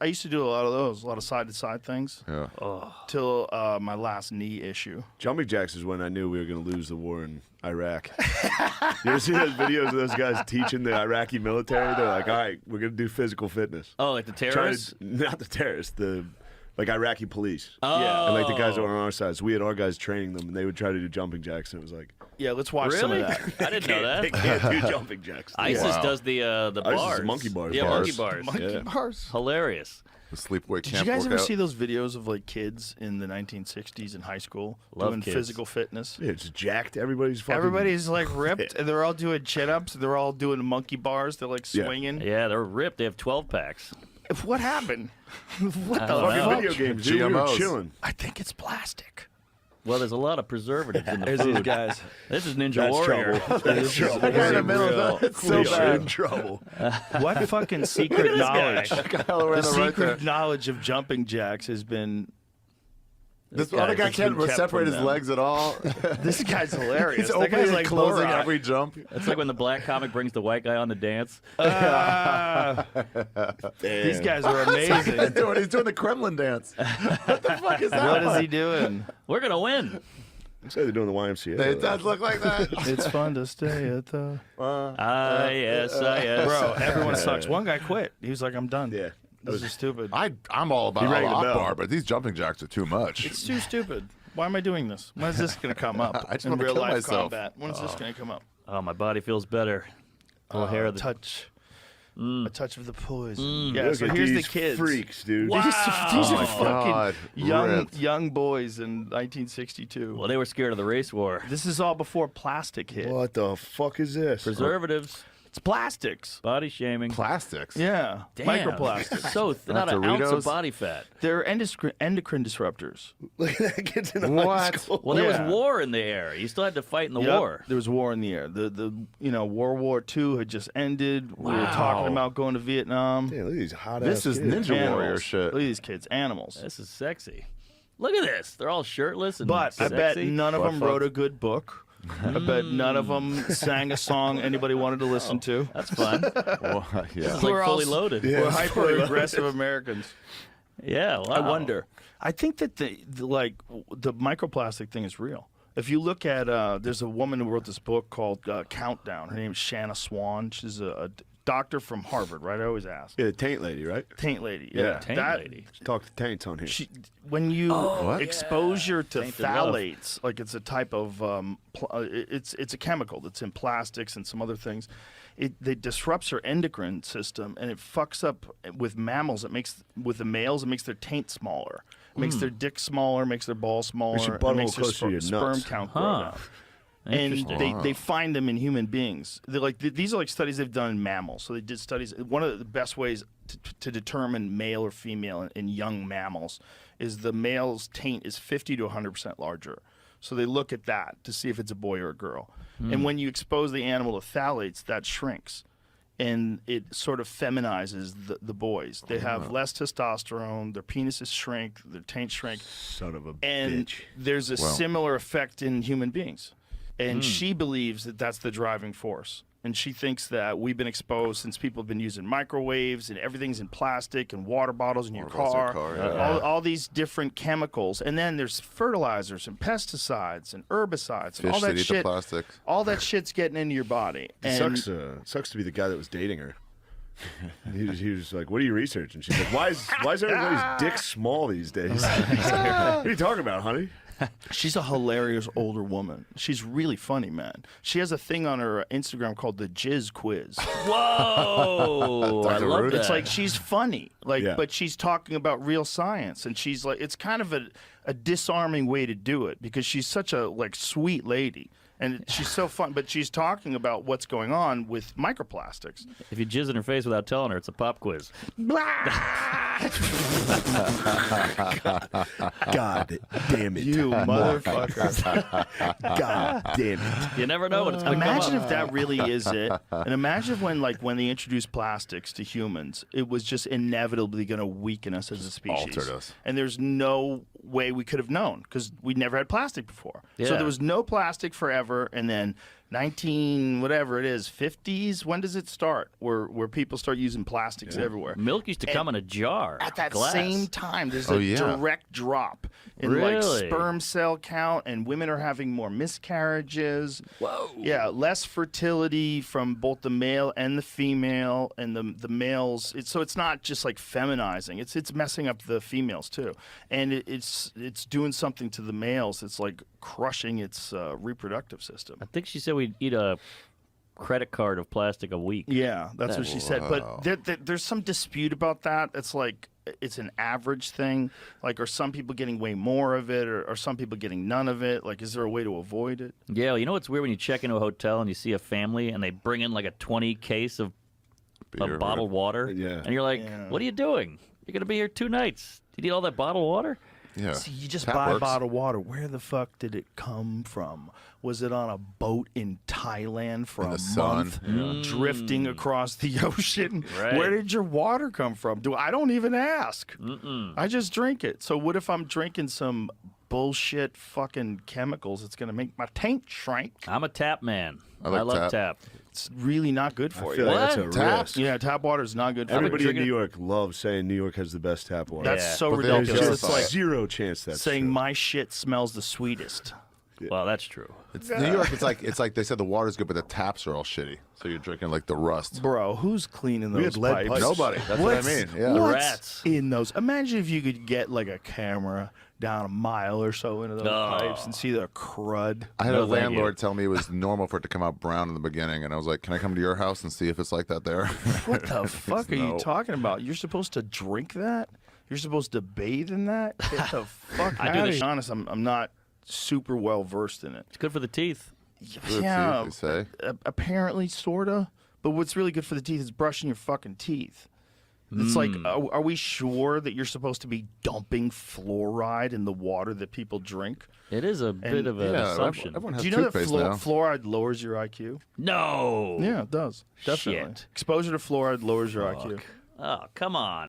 I used to do a lot of those, a lot of side-to-side things. Yeah. Till my last knee issue. Jumping jacks is when I knew we were going to lose the war in Iraq. You ever see those videos of those guys teaching the Iraqi military? They're like, all right, we're going to do physical fitness. Oh, like the terrorists? Not the terrorists, like Iraqi police. Oh. Yeah. And like the guys that were on our side. So we had our guys training them, and they would try to do jumping jacks, and it was like... Yeah, let's watch some of that. I didn't know that. They can't do jumping jacks. ISIS does the bars. ISIS is monkey bars. Yeah, Bars. monkey bars. Monkey bars. Hilarious. The sleepaway Did camp you guys ever workout. see those videos of like kids in the 1960s in high school Love doing kids. physical fitness? Yeah, it's jacked. Everybody's Like ripped, and they're all doing chin-ups. They're all doing monkey bars. They're like Yeah. swinging. Yeah, they're ripped. They have 12 packs. What happened? What the don't know. fuck? Video games, dude. We were GMOs. chilling. I think it's plastic. Well, there's a lot of preservatives in the There's food. these guys. This is Ninja That's Warrior. trouble. That's trouble. The guy in the middle of that. It's so We are bad. in trouble. What fucking secret knowledge? All around The the right there. secret knowledge of jumping jacks has been. This guy other guy has been can't kept separate from his them. legs at all. This guy's hilarious. He's That opening guy's and like closing Borat. every jump. It's like when the black comic brings the white guy on to dance. These guys are amazing. He's doing the Kremlin dance. What the fuck is that? What is one? he doing? We're going to win. Looks like they're doing the YMCA. It does look like that. It's fun to stay at the. ISIS. Bro, everyone sucks. One guy quit. He was like, I'm done. Yeah. This is stupid. I'm all about He rang Allah the bell. Akbar, but these jumping jacks are too much. It's too stupid. Why am I doing this? When is this going to come up I just in wanna real kill life myself. combat? When is this going to come up? Oh, my body feels better. A little hair of the... touch. A touch of the poison. Mm. Yeah, Look so at here's the these kids. freaks, dude. These Oh are my fucking God. Ripped. young boys in 1962. Well, they were scared of the race war. This is all before plastic hit. What the fuck is this? Preservatives, It's plastics. body shaming. Plastics. Yeah, Damn. microplastics. So, not an ounce of Doritos? body fat. They're endocrine disruptors. Look at that kid's in What? high school. Well, there Yeah. was war in the air. You still had to fight in the Yep, war. there was war in the air. The World War II had just ended. We were talking about going to Vietnam. Damn, look at these hot This ass is kids. Ninja Animals. Warrior shit. Look at these kids, animals. This is sexy. Look at this. They're all shirtless and But I sexy. bet none of them Butt-fucked. wrote a good book. I bet none of them sang a song anybody wanted to listen to. That's fun. Well, yeah. It's like We're all fully loaded. Yeah. We're hyper-aggressive Americans. Yeah, wow. I wonder. I think that the microplastic thing is real. If you look at, there's a woman who wrote this book called Countdown. Her name is Shanna Swan. She's a doctor from Harvard, right? I always ask. Yeah, the taint lady, right? Taint lady. Yeah. Yeah. Taint That- lady. Talk to taints on here. When you What? exposure to Tainted love. phthalates, like it's a type of, it's a chemical that's in plastics and some other things. It disrupts your endocrine system and it fucks up with mammals. With the males, it makes their taint smaller, makes their dick smaller, makes their balls smaller, your and butthole makes their closer to your sperm nuts. count grow Huh. down. And Interesting. they find them in human beings. They're like these are like studies they've done in mammals. So they did studies. One of the best ways to determine male or female in young mammals is the male's taint is 50 to 100% larger. So they look at that to see if it's a boy or a girl. And when you expose the animal to phthalates, that shrinks. And it sort of feminizes the boys. They have less testosterone, their penises shrink, their taint shrink. Son of a And bitch. there's a similar effect in human beings. And Hmm. she believes that that's the driving force. And she thinks that we've been exposed since people have been using microwaves and everything's in plastic and water bottles in your Water bottles in car, your car, yeah. all these different chemicals. And then there's fertilizers and pesticides and herbicides and Fish all that that eat the shit. plastic. All that shit's getting into your body. And Sucks to be the guy that was dating her. he was like, "What are you researching?" She's like, "Why is everybody's dick small these days?" He's like, what are you talking about, honey? she's a hilarious older woman. She's really funny, man. She has a thing on her Instagram called the Jizz Quiz. Whoa! I Dr. love Ruth? that. It's like she's funny, like, Yeah. but she's talking about real science, and she's like, it's kind of a disarming way to do it because she's such a like sweet lady, and she's so fun. But she's talking about what's going on with microplastics. if you jizz in her face without telling her, it's a pop quiz. God damn it! You motherfucker! God damn it! You never know when it's going to come Imagine up. if that really is it, and imagine when they introduced plastics to humans, it was just inevitably going to weaken us as a species. Altered us. And there's no way we could have known because we never had plastic before. So Yeah. there was no plastic forever, and then whatever it is, 50s. When does it start? Where people start using plastics everywhere? Milk used to come in a jar. At that glass. same time, there's Oh, a yeah. direct drop in like Really? sperm cell count, and women are having more miscarriages. Whoa. Yeah, less fertility from both the male and the female, and the males. So it's not just like feminizing; it's messing up the females too, and it's doing something to the males. It's like crushing its reproductive system. I think she said we'd eat a credit card of plastic a week. Yeah, that's what she said. Wow. But there's some dispute about that. It's like it's an average thing. Like, are some people getting way more of it, or are some people getting none of it? Like, is there a way to avoid it? Yeah, well, you know what's weird when you check into a hotel and you see a family and they bring in like a 20 case of Beer, bottled water, Yeah. and you're like, Yeah. "What are you doing? You're gonna be here 2 nights. You need all that bottled water?" Yeah. See, you just Tap buy works. bottled water. Where the fuck did it come from? Was it on a boat in Thailand for In a the sun. month, drifting across the ocean? Right. Where did your water come from? I don't even ask. I just drink it. So what if I'm drinking some bullshit fucking chemicals? It's gonna make my tank shrink. I'm a tap man. I like love tap. tap. It's really not good for I you. feel like that's a What? Tap? risk. Yeah, tap water is not good for Everybody you. in New York loves saying New York has the best tap water. That's Yeah. so But they don't ridiculous. There's It's verify like it. zero chance that's saying true. my shit smells the sweetest. Well, that's true. It's New York. It's like they said the water's good, but the taps are all shitty. So you're drinking like the rust. Bro, who's cleaning We those had lead pipes? pipes. Nobody. That's what I What's- mean. Yeah. The What's rats. in those? Imagine if you could get like a camera down a mile or so into those Oh. pipes and see the crud. I had No, a thank landlord tell me it was normal for it to come out brown in the beginning, and I was like, "Can I come to your house and see if it's like that there?" What the fuck are you No. talking about? You're supposed to drink that? You're supposed to bathe in that? Get the fuck I do out this- of here. Honest, I'm not super well versed in it. It's good for the teeth. Good Yeah, teeth, they say. apparently, sorta. But what's really good for the teeth is brushing your fucking teeth. It's like, are we sure that you're supposed to be dumping fluoride in the water that people drink? It is a bit of an Yeah, assumption. everyone has Do you know that toothpaste now. fluoride lowers your IQ? No. Yeah, it does. Definitely. Shit. Exposure to fluoride lowers your IQ. Oh, come on.